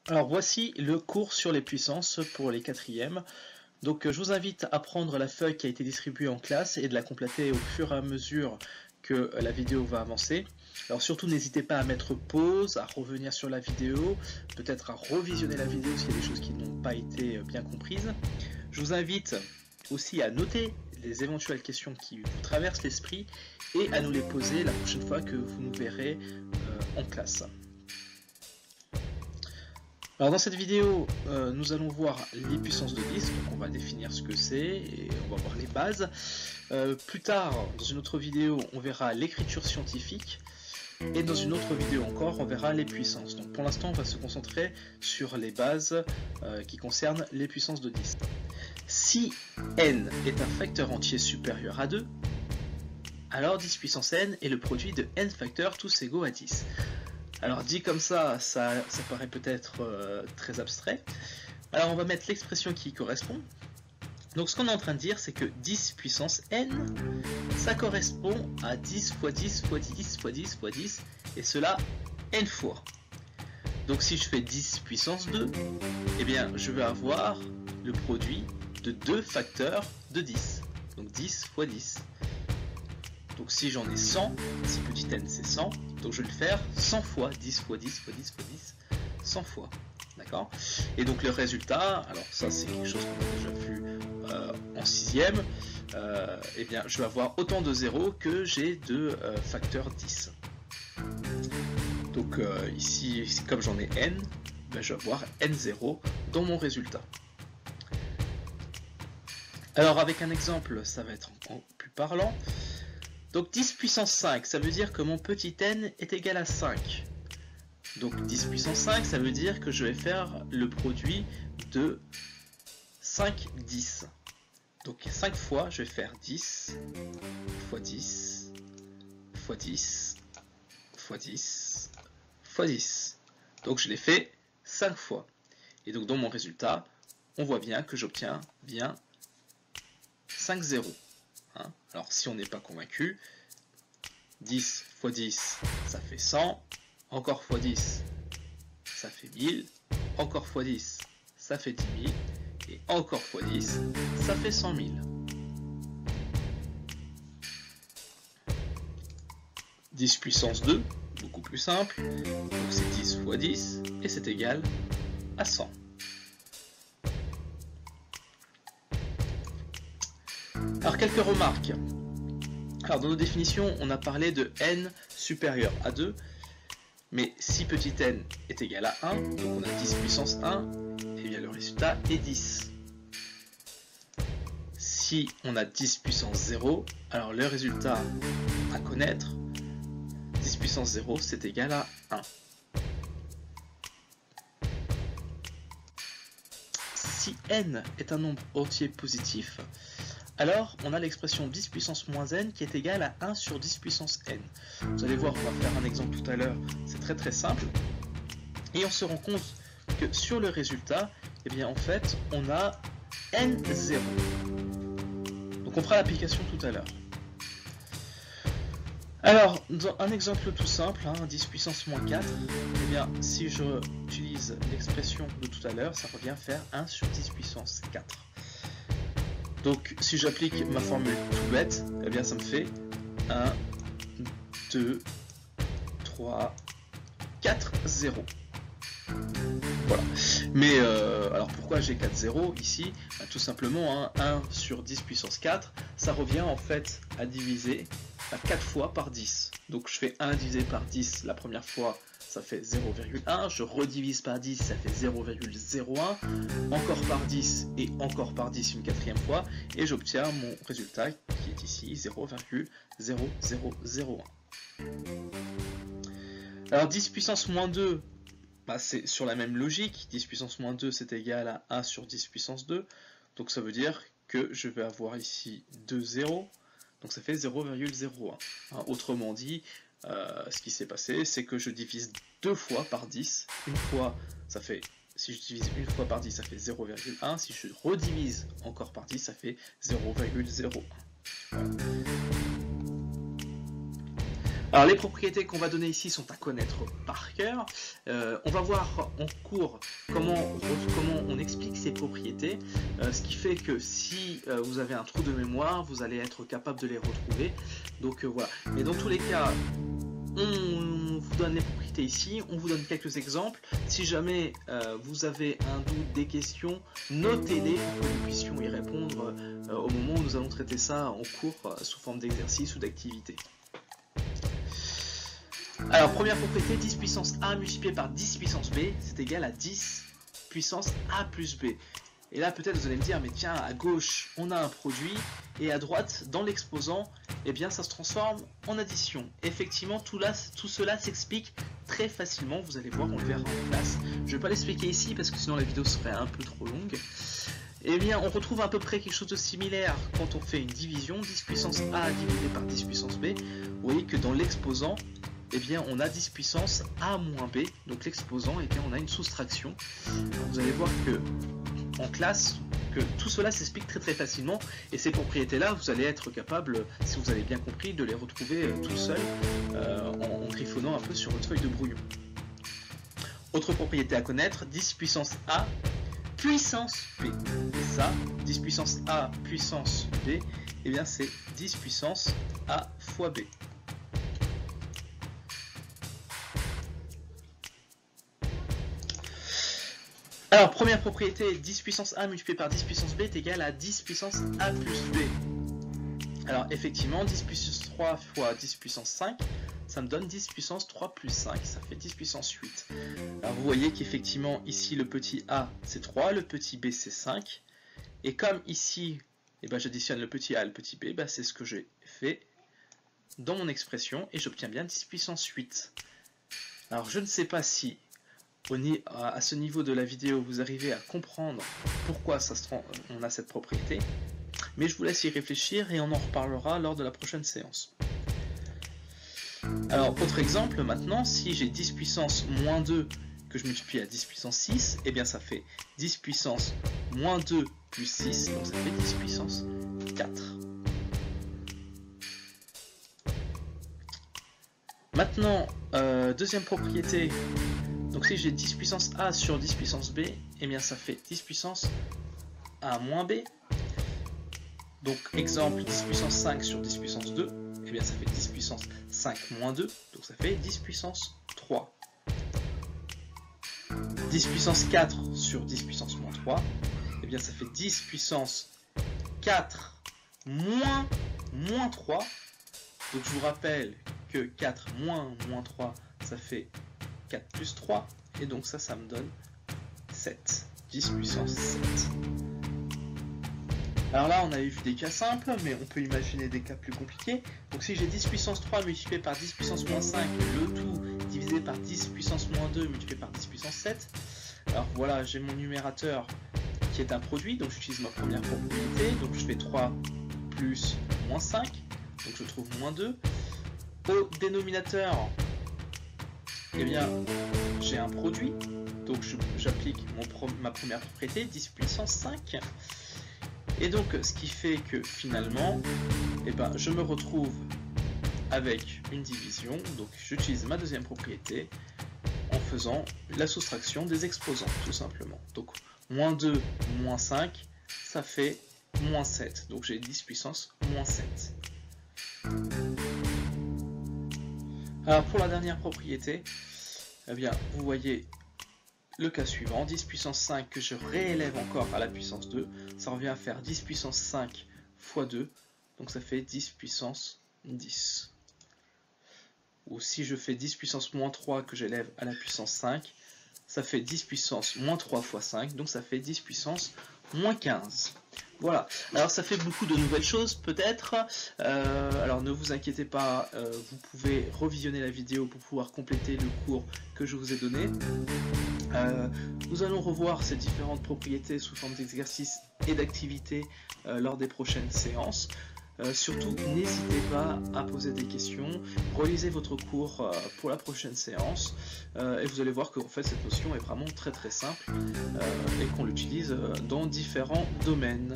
Alors voici le cours sur les puissances pour les quatrièmes. Donc je vous invite à prendre la feuille qui a été distribuée en classe et de la compléter au fur et à mesure que la vidéo va avancer. Alors surtout n'hésitez pas à mettre pause, à revenir sur la vidéo, peut-être à revisionner la vidéo s'il y a des choses qui n'ont pas été bien comprises. Je vous invite aussi à noter les éventuelles questions qui vous traversent l'esprit et à nous les poser la prochaine fois que vous nous verrez en classe. Alors dans cette vidéo, nous allons voir les puissances de 10, donc on va définir ce que c'est et on va voir les bases. Plus tard, dans une autre vidéo, on verra l'écriture scientifique et dans une autre vidéo encore, on verra les puissances. Donc pour l'instant, on va se concentrer sur les bases qui concernent les puissances de 10. Si n est un facteur entier supérieur à 2, alors 10 puissance n est le produit de n facteurs tous égaux à 10. Alors dit comme ça paraît peut-être très abstrait. Alors on va mettre l'expression qui y correspond. Donc ce qu'on est en train de dire, c'est que 10 puissance n, ça correspond à 10 fois 10 fois 10 fois 10 fois 10, et cela n fois. Donc si je fais 10 puissance 2, eh bien je vais avoir le produit de 2 facteurs de 10. Donc 10 fois 10. Donc si j'en ai 100, si petit n c'est 100, donc je vais le faire 100 fois 10 fois 10 fois 10 fois 10, 100 fois. D'accord? Et donc le résultat, alors ça c'est quelque chose qu'on a déjà vu en 6ème, eh bien je vais avoir autant de zéros que j'ai de facteur 10. Donc ici, comme j'en ai n, ben, je vais avoir n0 dans mon résultat. Alors avec un exemple, ça va être encore plus parlant. Donc 10 puissance 5, ça veut dire que mon petit n est égal à 5. Donc 10 puissance 5, ça veut dire que je vais faire le produit de 5 10. Donc 5 fois, je vais faire 10 fois 10 fois 10 fois 10 fois 10. Donc je l'ai fait 5 fois. Et donc dans mon résultat, on voit bien que j'obtiens bien 5 zéros. Alors si on n'est pas convaincu, 10 fois 10, ça fait 100, encore fois 10, ça fait 1000, encore fois 10, ça fait 10 000, et encore fois 10, ça fait 100 000. 10 puissance 2, beaucoup plus simple, donc c'est 10 fois 10, et c'est égal à 100. Alors quelques remarques. Alors dans nos définitions, on a parlé de n supérieur à 2, mais si petit n est égal à 1, donc on a 10 puissance 1, et bien le résultat est 10. Si on a 10 puissance 0, alors le résultat à connaître, 10 puissance 0, c'est égal à 1. Si n est un nombre entier positif, alors on a l'expression 10 puissance moins n qui est égale à 1 sur 10 puissance n. Vous allez voir, on va faire un exemple tout à l'heure, c'est très simple. Et on se rend compte que sur le résultat, eh bien en fait, on a n0. Donc on fera l'application tout à l'heure. Alors, dans un exemple tout simple, 10 puissance moins 4, eh bien si j'utilise l'expression de tout à l'heure, ça revient à faire 1 sur 10 puissance 4. Donc si j'applique ma formule tout bête, eh bien ça me fait 1, 2, 3, 4, 0. Voilà. Mais alors pourquoi j'ai 4 0 ici? Tout simplement 1 sur 10 puissance 4, ça revient en fait à diviser à 4 fois par 10. Donc je fais 1 divisé par 10 la première fois, ça fait 0,1, je redivise par 10, ça fait 0,01, encore par 10 et encore par 10 une quatrième fois, et j'obtiens mon résultat qui est ici 0,0001. Alors 10 puissance moins 2, c'est sur la même logique, 10 puissance moins 2 c'est égal à 1 sur 10 puissance 2, donc ça veut dire que je vais avoir ici 2 zéros, donc ça fait 0,01. Autrement dit, ce qui s'est passé, c'est que je divise 2 fois par 10. Une fois, ça fait, si je divise une fois par 10, ça fait 0,1. Si je redivise encore par 10, ça fait 0,01. Voilà. Alors les propriétés qu'on va donner ici sont à connaître par cœur. On va voir en cours comment on explique ces propriétés, ce qui fait que si vous avez un trou de mémoire, vous allez être capable de les retrouver. Donc voilà. Mais dans tous les cas, on vous donne les propriétés ici, on vous donne quelques exemples. Si jamais vous avez un doute, des questions, notez-les pour que nous puissions y répondre au moment où nous allons traiter ça en cours sous forme d'exercice ou d'activité. Alors, première propriété, 10 puissance A multiplié par 10 puissance B, c'est égal à 10 puissance A plus B. Et là, peut-être vous allez me dire, mais tiens, à gauche, on a un produit, et à droite, dans l'exposant, eh bien, ça se transforme en addition. Effectivement, tout cela s'explique très facilement, vous allez voir, on le verra en classe. Je ne vais pas l'expliquer ici, parce que sinon la vidéo serait un peu trop longue. Eh bien, on retrouve à peu près quelque chose de similaire quand on fait une division, 10 puissance A divisé par 10 puissance B. Vous voyez que dans l'exposant, eh bien, on a 10 puissance A moins B, donc l'exposant, eh bien, on a une soustraction. Vous allez voir que en classe, que tout cela s'explique très facilement, et ces propriétés-là, vous allez être capable, si vous avez bien compris, de les retrouver tout seul en griffonnant un peu sur votre feuille de brouillon. Autre propriété à connaître, 10 puissance A puissance B. Et ça, 10 puissance A puissance B, eh bien, c'est 10 puissance A fois B. Alors, première propriété, 10 puissance A multiplié par 10 puissance B est égal à 10 puissance A plus B. Alors, effectivement, 10 puissance 3 fois 10 puissance 5, ça me donne 10 puissance 3 plus 5, ça fait 10 puissance 8. Alors, vous voyez qu'effectivement, ici, le petit A, c'est 3, le petit B, c'est 5. Et comme ici, eh ben, j'additionne le petit A et le petit B, ben, c'est ce que j'ai fait dans mon expression, et j'obtiens bien 10 puissance 8. Alors, je ne sais pas si à ce niveau de la vidéo, vous arrivez à comprendre pourquoi on a cette propriété, mais je vous laisse y réfléchir et on en reparlera lors de la prochaine séance. Alors, autre exemple, maintenant, si j'ai 10 puissance moins 2 que je multiplie à 10 puissance 6, eh bien ça fait 10 puissance moins 2 plus 6, donc ça fait 10 puissance 4. Maintenant, deuxième propriété. Donc si j'ai 10 puissance A sur 10 puissance B, eh bien ça fait 10 puissance A moins B. Donc exemple 10 puissance 5 sur 10 puissance 2, eh bien ça fait 10 puissance 5 moins 2, donc ça fait 10 puissance 3. 10 puissance 4 sur 10 puissance moins 3, eh bien ça fait 10 puissance 4 moins 3. Donc je vous rappelle que 4 moins 3, ça fait 4 plus 3, et donc ça me donne 7, 10 puissance 7. Alors là, on avait vu des cas simples, mais on peut imaginer des cas plus compliqués. Donc si j'ai 10 puissance 3 multiplié par 10 puissance moins 5, le tout divisé par 10 puissance moins 2 multiplié par 10 puissance 7, alors voilà, j'ai mon numérateur qui est un produit, donc j'utilise ma première propriété, donc je fais 3 plus moins 5, donc je trouve moins 2. Au dénominateur, eh bien, j'ai un produit, donc j'applique ma première propriété, 10 puissance 5. Et donc, ce qui fait que finalement, eh ben, je me retrouve avec une division, donc j'utilise ma deuxième propriété en faisant la soustraction des exposants, tout simplement. Donc, moins 2, moins 5, ça fait moins 7, donc j'ai 10 puissance moins 7. Alors pour la dernière propriété, eh bien, vous voyez le cas suivant, 10 puissance 5 que je réélève encore à la puissance 2, ça revient à faire 10 puissance 5 fois 2, donc ça fait 10 puissance 10. Ou si je fais 10 puissance moins 3 que j'élève à la puissance 5, ça fait 10 puissance moins 3 fois 5, donc ça fait 10 puissance moins 15. Voilà, alors ça fait beaucoup de nouvelles choses peut-être, alors ne vous inquiétez pas, vous pouvez revisionner la vidéo pour pouvoir compléter le cours que je vous ai donné. Nous allons revoir ces différentes propriétés sous forme d'exercices et d'activités lors des prochaines séances. Surtout, n'hésitez pas à poser des questions, relisez votre cours pour la prochaine séance et vous allez voir que en fait, cette notion est vraiment très simple et qu'on l'utilise dans différents domaines.